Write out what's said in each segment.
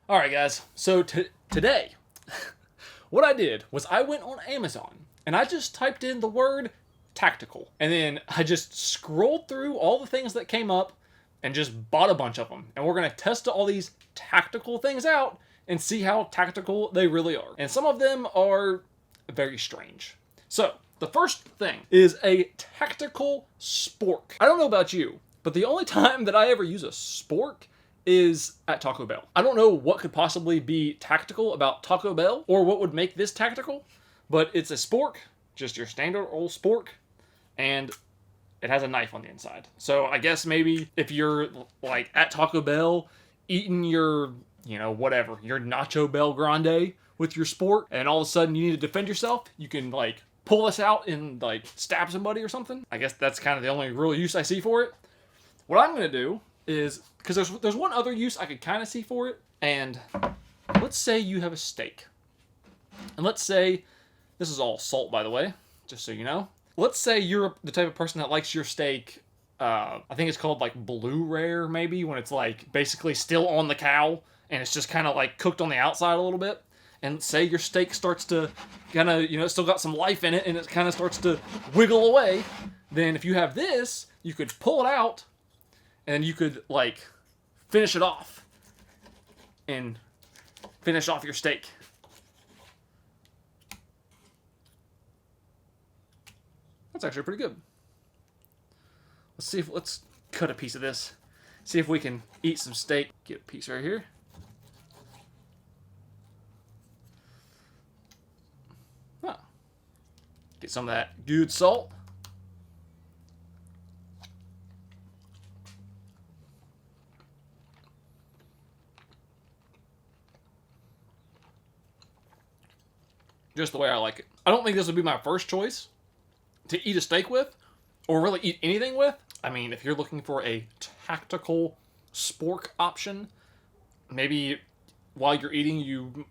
Alright guys, so today, what I did was I went on Amazon and I just typed in the word tactical. And then I just scrolled through all the things that came up and just bought a bunch of them. And we're going to test all these tactical things out and see how tactical they really are. And some of them are very strange. So, the first thing is a tactical spork. I don't know about you, but the only time that I ever use a spork is at Taco Bell. I don't know what could possibly be tactical about Taco Bell or what would make this tactical, but it's a spork, just your standard old spork, and it has a knife on the inside. So I guess maybe if you're like at Taco Bell eating your, whatever, your Nacho Bell Grande with your spork, and all of a sudden you need to defend yourself, you can like pull this out and like stab somebody or something. I guess that's kind of the only real use I see for it. What I'm going to do is, because there's one other use I could kind of see for it, and let's say you have a steak. And let's say, this is all salt by the way, just so you know. Let's say you're the type of person that likes your steak, I think it's called like blue rare maybe, when it's like basically still on the cow, and it's just kind of like cooked on the outside a little bit. And say your steak starts to kind of, it's still got some life in it, and it kind of starts to wiggle away. Then if you have this, you could pull it out, and you could, like, finish it off. And finish off your steak. That's actually pretty good. Let's cut a piece of this. See if we can eat some steak. Get a piece right here. Oh. Get some of that good salt. Just the way I like it. I don't think this would be my first choice to eat a steak with, or really eat anything with. I mean, if you're looking for a tactical spork option, maybe while you're eating you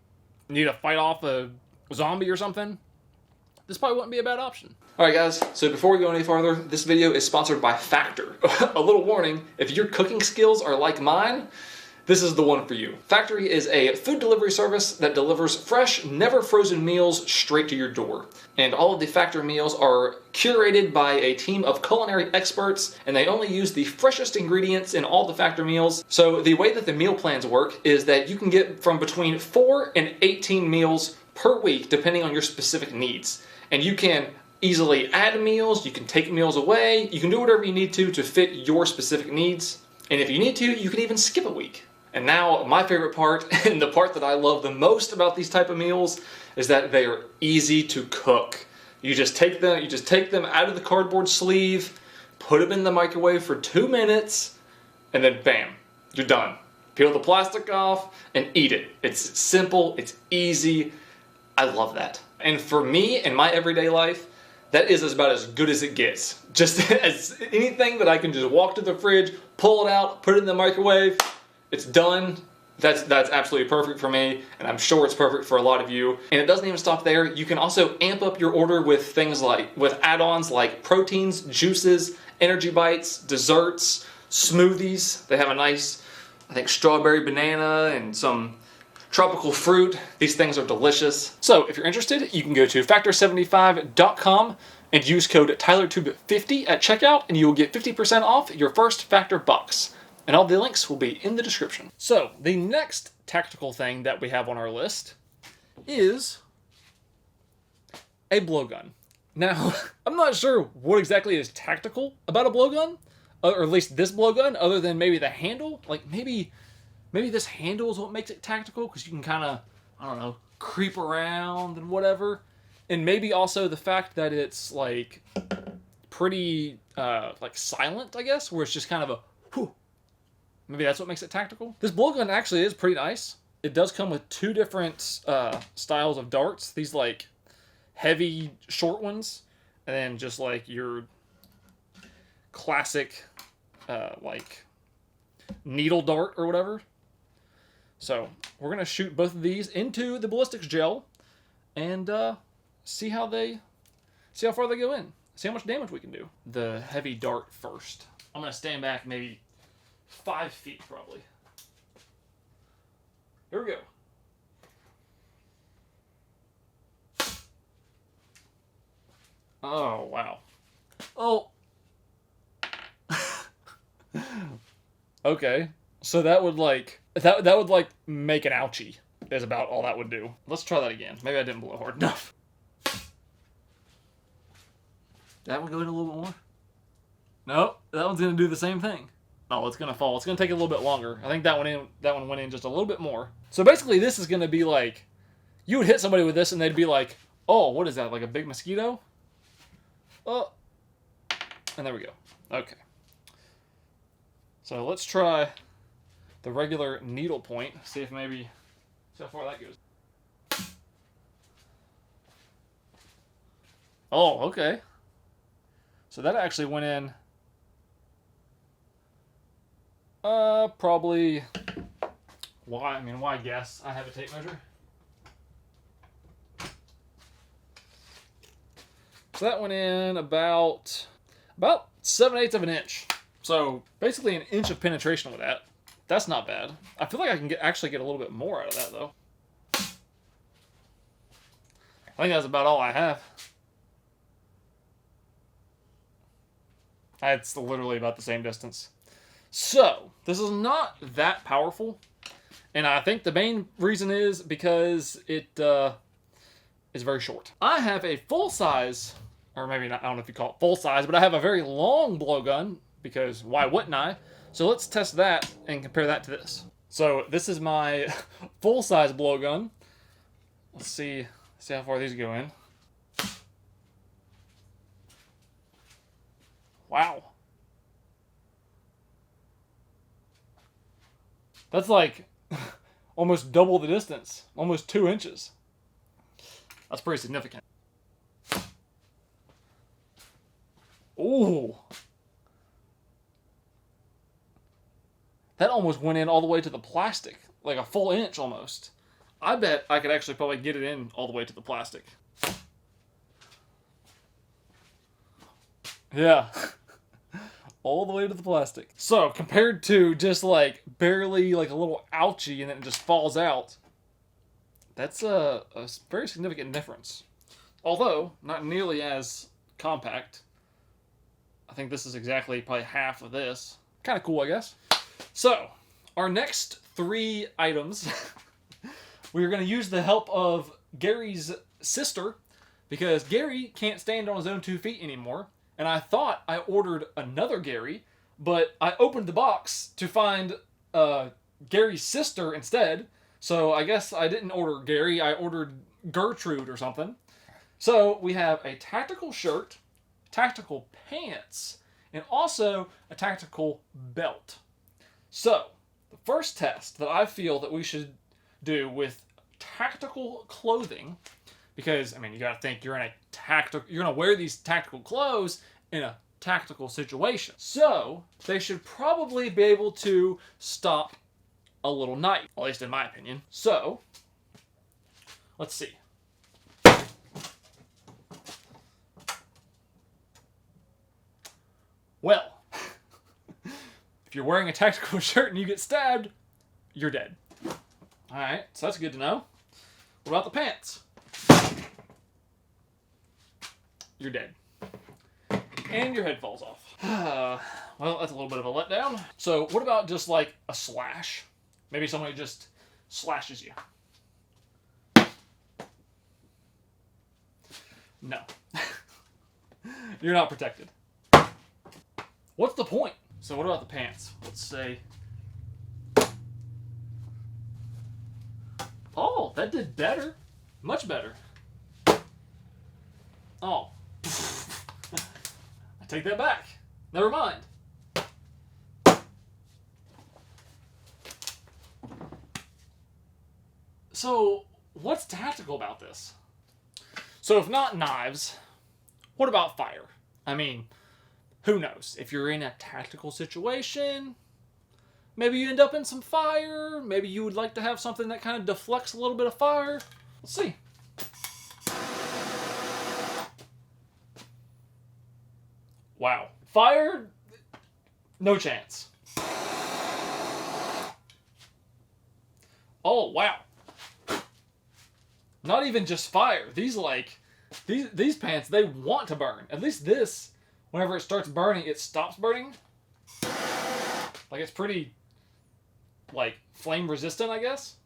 need to fight off a zombie or something, this probably wouldn't be a bad option. Alright guys, so before we go any farther, this video is sponsored by Factor. A little warning, if your cooking skills are like mine, this is the one for you. Factory is a food delivery service that delivers fresh, never frozen meals straight to your door. And all of the Factor meals are curated by a team of culinary experts, and they only use the freshest ingredients in all the Factor meals. So the way that the meal plans work is that you can get from between 4 and 18 meals per week, depending on your specific needs. And you can easily add meals, you can take meals away, you can do whatever you need to fit your specific needs. And if you need to, you can even skip a week. And now, my favorite part, and the part that I love the most about these type of meals, is that they are easy to cook. You just take them out of the cardboard sleeve, put them in the microwave for 2 minutes, and then bam, you're done. Peel the plastic off and eat it. It's simple, it's easy. I love that. And for me, in my everyday life, that is about as good as it gets. Just as anything that I can just walk to the fridge, pull it out, put it in the microwave, it's done. That's absolutely perfect for me, and I'm sure it's perfect for a lot of you. And it doesn't even stop there. You can also amp up your order with things like, with add-ons like proteins, juices, energy bites, desserts, smoothies. They have a nice, I think, strawberry banana and some tropical fruit. These things are delicious. So if you're interested, you can go to factor75.com and use code TylerTube50 at checkout, and you will get 50% off your first Factor box. And all the links will be in the description. So, the next tactical thing that we have on our list is a blowgun. Now, I'm not sure what exactly is tactical about a blowgun, or at least this blowgun, other than maybe the handle. Like, maybe this handle is what makes it tactical, because you can kind of, I don't know, creep around and whatever. And maybe also the fact that it's, like, pretty, like, silent, I guess, where it's just kind of a whew. Maybe that's what makes it tactical. This blowgun actually is pretty nice. It does come with 2 different styles of darts. These like heavy short ones, and then just like your classic like needle dart or whatever. So we're gonna shoot both of these into the ballistics gel and see how far they go in. See how much damage we can do. The heavy dart first. I'm gonna stand back maybe 5 feet probably. Here we go. Oh, wow. Oh. Okay. So that would like that would like make an ouchie is about all that would do. Let's try that again. Maybe I didn't blow hard enough. That one go in a little bit more? Nope, that one's gonna do the same thing. Oh, it's gonna fall. It's gonna take a little bit longer. I think that one went in just a little bit more. So basically this is gonna be like you would hit somebody with this and they'd be like, oh, what is that? Like a big mosquito? Oh. And there we go. Okay. So let's try the regular needle point. See if maybe, see how far that goes. Oh, okay. So that actually went in, probably, why guess? I have a tape measure. So that went in about 7/8 of an inch. So basically an inch of penetration with that. That's not bad. I feel like I can actually get a little bit more out of that though. I think that's about all I have. It's literally about the same distance. So this is not that powerful. And I think the main reason is because it is very short. I have a full size, or maybe not, I don't know if you call it full size, but I have a very long blowgun, because why wouldn't I? So let's test that and compare that to this. So this is my full size blowgun. Let's see how far these go in. Wow. That's like almost double the distance, almost 2 inches. That's pretty significant. Ooh. That almost went in all the way to the plastic, like a full inch almost. I bet I could actually probably get it in all the way to the plastic. Yeah. All the way to the plastic. So, compared to just like barely like a little ouchie and then it just falls out, that's a very significant difference. Although, not nearly as compact. I think this is exactly probably half of this. Kind of cool, I guess. So, our next 3 items, we're going to use the help of Gary's sister, because Gary can't stand on his own 2 feet anymore. And I thought I ordered another Gary, but I opened the box to find Gary's sister instead. So I guess I didn't order Gary, I ordered Gertrude or something. So we have a tactical shirt, tactical pants, and also a tactical belt. So, the first test that I feel that we should do with tactical clothing, because, I mean, you gotta think you're gonna wear these tactical clothes in a tactical situation. So, they should probably be able to stop a little knife, at least in my opinion. So, let's see. Well, if you're wearing a tactical shirt and you get stabbed, you're dead. Alright, so that's good to know. What about the pants? You're dead. And your head falls off. Well, that's a little bit of a letdown. So, what about just like a slash? Maybe somebody just slashes you. No. You're not protected. What's the point? So what about the pants? Let's say... Oh, that did better. Much better. Oh. I take that back. Never mind. So, what's tactical about this? So if not knives, what about fire? I mean, who knows? If you're in a tactical situation, maybe you end up in some fire. Maybe you would like to have something that kind of deflects a little bit of fire. Let's see. Wow. Fire? No chance. Oh, wow. Not even just fire. These, like, These pants, they want to burn. At least this, whenever it starts burning, it stops burning. Like, it's pretty, like, flame resistant, I guess.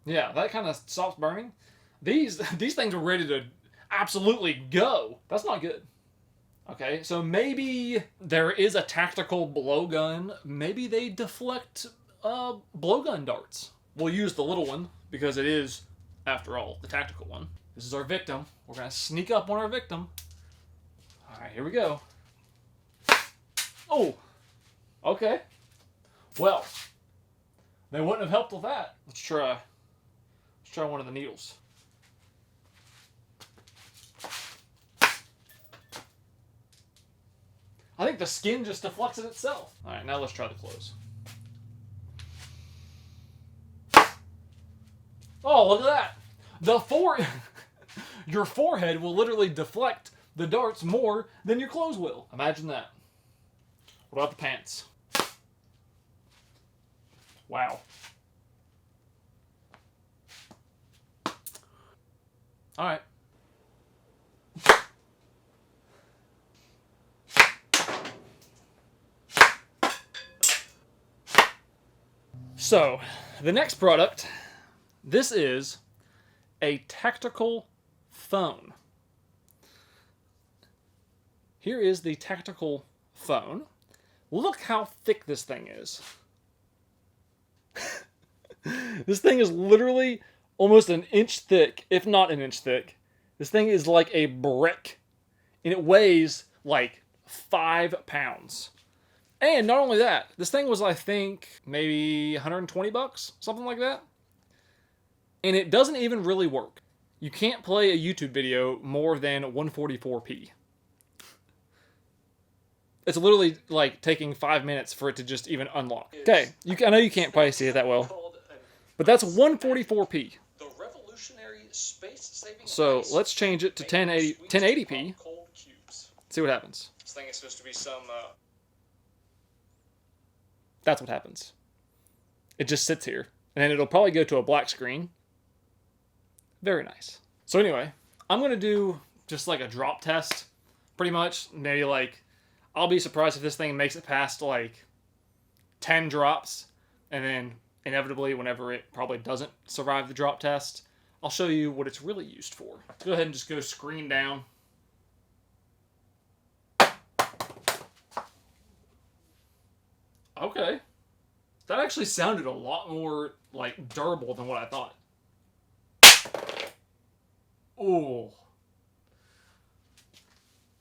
Yeah, that kind of stops burning. These things are ready to absolutely go. That's not good. Okay, so maybe there is a tactical blowgun. Maybe they deflect blowgun darts. We'll use the little one because it is, after all, the tactical one. This is our victim. We're going to sneak up on our victim. All right, here we go. Oh, okay. Well, they wouldn't have helped with that. Let's try one of the needles. I think the skin just deflects it itself. All right, now let's try the clothes. Oh, look at that. Your forehead will literally deflect the darts more than your clothes will. Imagine that. What about the pants? Wow. All right. So, the next product, this is a tactical phone. Here is the tactical phone. Look how thick this thing is. This thing is literally almost an inch thick, if not an inch thick. This thing is like a brick, and it weighs like 5 pounds. And not only that, this thing was, I think, maybe 120 bucks, something like that. And it doesn't even really work. You can't play a YouTube video more than 144p. It's literally like taking 5 minutes for it to just even unlock. Okay, I know you can't probably see it that well, but that's 144p. So let's change it to 1080p. See what happens. This thing is supposed to be some. That's what happens. It just sits here, and then it'll probably go to a black screen. Very nice. So anyway, I'm gonna do just like a drop test, pretty much. Maybe like, I'll be surprised if this thing makes it past like 10 drops, and then inevitably, whenever it probably doesn't survive the drop test, I'll show you what it's really used for. Let's go ahead and just go screen down. Okay. That actually sounded a lot more, like, durable than what I thought. Ooh.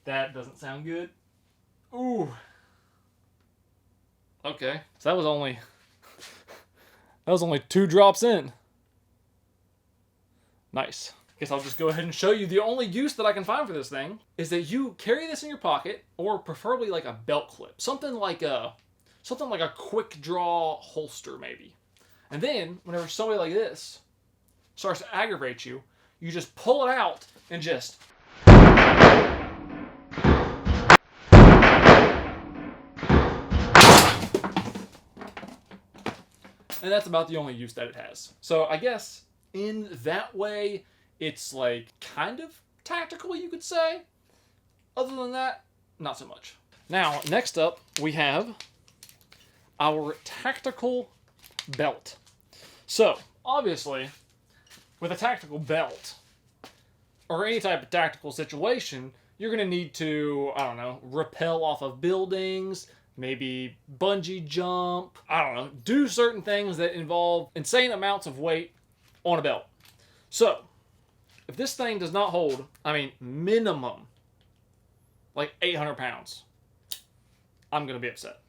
That doesn't sound good. Ooh. Okay. So that was only 2 drops in. Nice. Guess I'll just go ahead and show you the only use that I can find for this thing is that you carry this in your pocket, or preferably like a belt clip. Something like a quick draw holster, maybe. And then, whenever somebody like this starts to aggravate you, you just pull it out and just... And that's about the only use that it has. So I guess in that way, it's like kind of tactical, you could say. Other than that, not so much. Now, next up, we have our tactical belt. So, obviously, with a tactical belt, or any type of tactical situation, you're going to need to, I don't know, rappel off of buildings, maybe bungee jump, I don't know, do certain things that involve insane amounts of weight on a belt. So, if this thing does not hold, I mean, minimum, like 800 pounds, I'm going to be upset.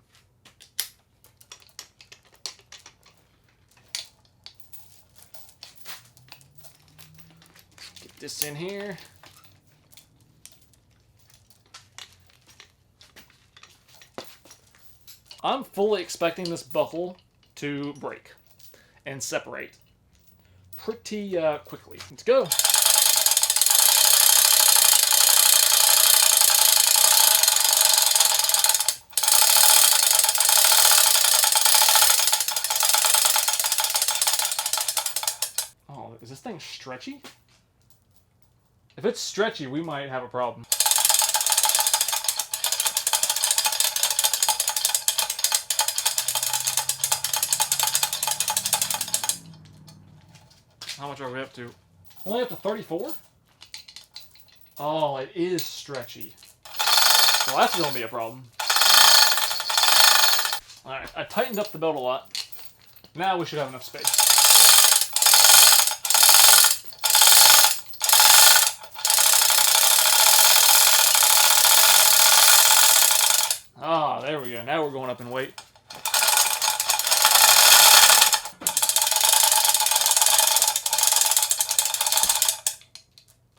Get this in here. I'm fully expecting this buckle to break and separate pretty quickly. Let's go. Oh, is this thing stretchy? If it's stretchy, we might have a problem. How much are we up to? Only up to 34? Oh, it is stretchy. Well, that's going to be a problem. Alright, I tightened up the belt a lot. Now we should have enough space. Ah, there we go. Now we're going up in weight.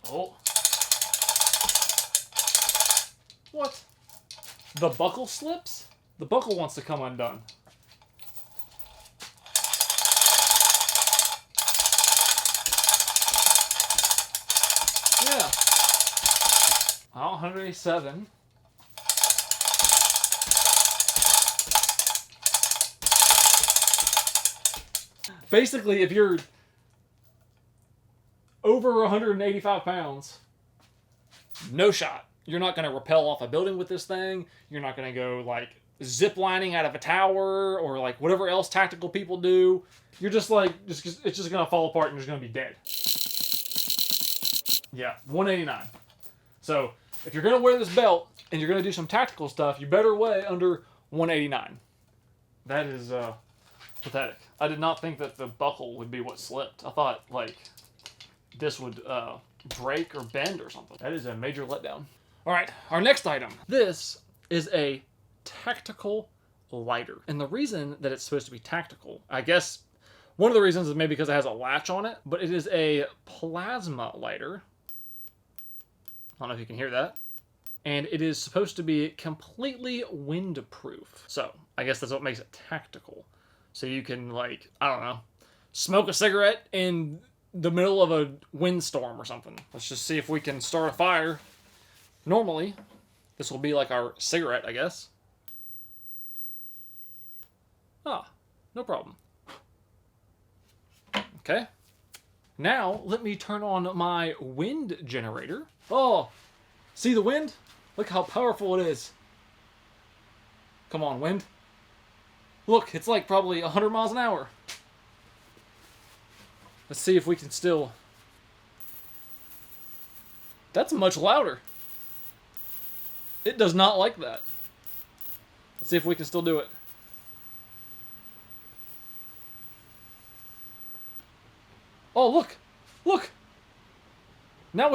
Oh. What? The buckle slips? The buckle wants to come undone. Yeah. Oh, 187. Basically, if you're over 185 pounds, no shot. You're not going to rappel off a building with this thing. You're not going to go, like, zip lining out of a tower or, like, whatever else tactical people do. You're just, like, it's just going to fall apart and you're just going to be dead. Yeah, 189. So, if you're going to wear this belt and you're going to do some tactical stuff, you better weigh under 189. That is, pathetic. I did not think that the buckle would be what slipped. I thought, like, this would break or bend or something. That is a major letdown. All right, our next item. This is a tactical lighter. And the reason that it's supposed to be tactical, I guess one of the reasons is maybe because it has a latch on it, but it is a plasma lighter. I don't know if you can hear that. And it is supposed to be completely windproof. So I guess that's what makes it tactical. So you can, like, I don't know, smoke a cigarette in the middle of a windstorm or something. Let's just see if we can start a fire. Normally, this will be like our cigarette, I guess. Ah, no problem. Okay. Now, let me turn on my wind generator. Oh, see the wind? Look how powerful it is. Come on, wind. Look, it's like probably 100 miles an hour. Let's see if we can still... That's much louder. It does not like that. Let's see if we can still do it. Oh, look! Look! Now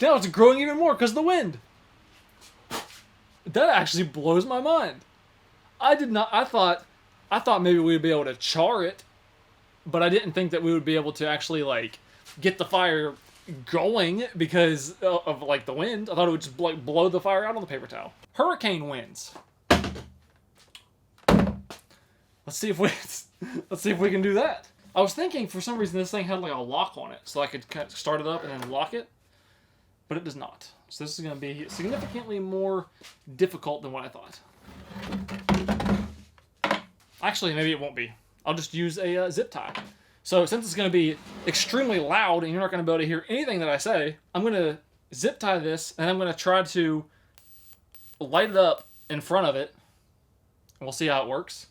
it's growing even more because of the wind. That actually blows my mind. I thought maybe we'd be able to char it, but I didn't think that we would be able to actually, like, get the fire going because of, like, the wind. I thought it would just, like, blow the fire out on the paper towel. Hurricane winds. Let's see if we can do that. I was thinking for some reason this thing had, like, a lock on it, so I could kind of start it up and then lock it, but it does not. So this is going to be significantly more difficult than what I thought. Actually, maybe it won't be. I'll just use a zip tie. So since it's going to be extremely loud and you're not going to be able to hear anything that I say, I'm going to zip tie this and I'm going to try to light it up in front of it. And we'll see how it works.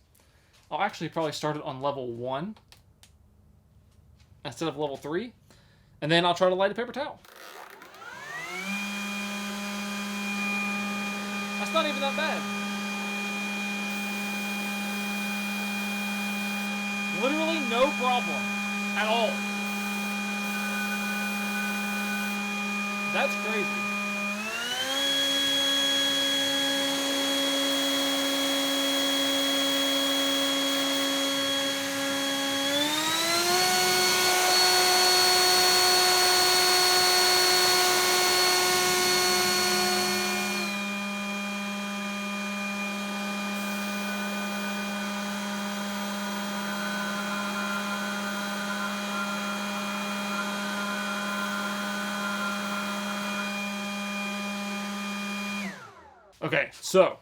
I'll actually probably start it on level 1 instead of level 3. And then I'll try to light a paper towel. That's not even that bad. Literally no problem at all. That's crazy. Okay, so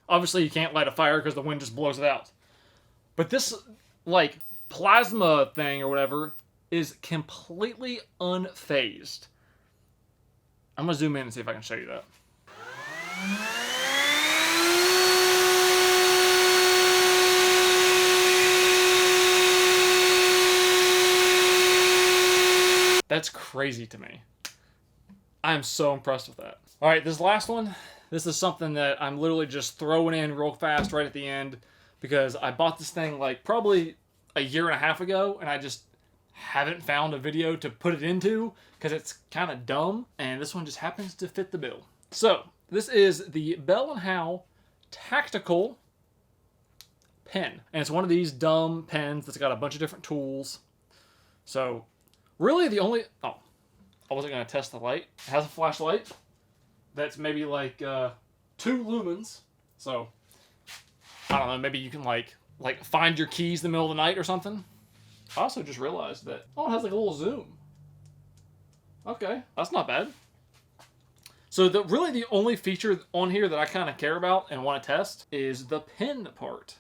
obviously you can't light a fire because the wind just blows it out. But this, like, plasma thing or whatever is completely unfazed. I'm gonna zoom in and see if I can show you that. That's crazy to me. I'm so impressed with that. All right, this last one, this is something that I'm literally just throwing in real fast right at the end because I bought this thing like probably a year and a half ago and I just haven't found a video to put it into because it's kind of dumb, and this one just happens to fit the bill. So this is the Bell & Howell Tactical pen, and it's one of these dumb pens that's got a bunch of different tools. So really the only... Oh, I wasn't going to test the light. It has a flashlight that's maybe like 2 lumens. So I don't know, maybe you can like find your keys in the middle of the night or something. I also just realized that, oh, it has like a little zoom. Okay, that's not bad. So really the only feature on here that I kind of care about and want to test is the pen part.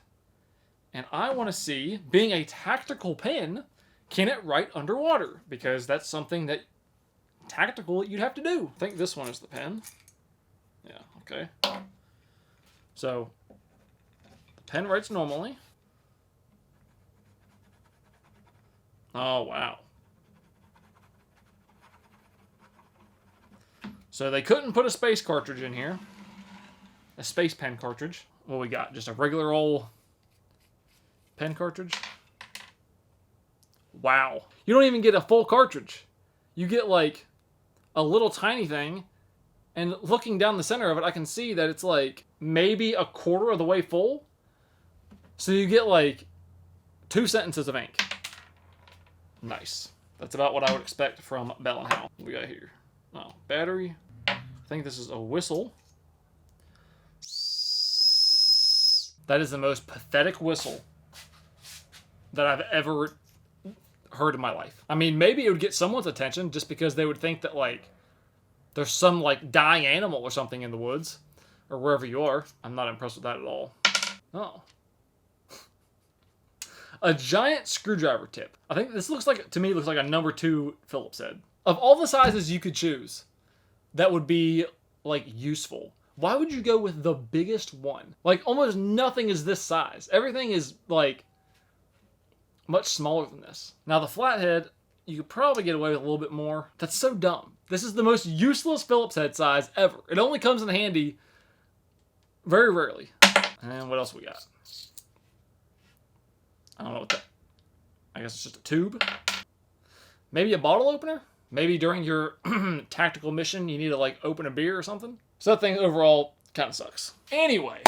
And I want to see, being a tactical pen, can it write underwater? Because that's something that tactical you'd have to do. I think this one is the pen. Yeah, okay. So the pen writes normally. Oh, wow. So they couldn't put a space cartridge in here. A space pen cartridge. What we got? Just a regular old pen cartridge. Wow. You don't even get a full cartridge. You get like a little tiny thing, and looking down the center of it, I can see that it's like maybe a quarter of the way full. So you get like 2 sentences of ink. Nice. That's about what I would expect from Bell & Howell. What we got here? Oh, battery. I think this is a whistle. That is the most pathetic whistle that I've ever heard in my life. I mean, maybe it would get someone's attention just because they would think that, like, there's some, like, dying animal or something in the woods or wherever you are. I'm not impressed with that at all. Oh. A giant screwdriver tip. I think this looks like, to me, looks like a number 2 Phillips head. Of all the sizes you could choose that would be, like, useful, why would you go with the biggest one? Like, almost nothing is this size. Everything is, like, much smaller than this. Now, the flathead, you could probably get away with a little bit more. That's so dumb. This is the most useless Phillips head size ever. It only comes in handy very rarely. And what else we got? I don't know what that... I guess it's just a tube. Maybe a bottle opener? Maybe during your tactical mission you need to, like, open a beer or something? So that thing overall kind of sucks. Anyway,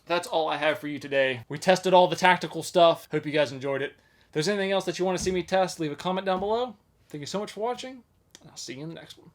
that's all I have for you today. We tested all the tactical stuff. Hope you guys enjoyed it. If there's anything else that you want to see me test, leave a comment down below. Thank you so much for watching, and I'll see you in the next one.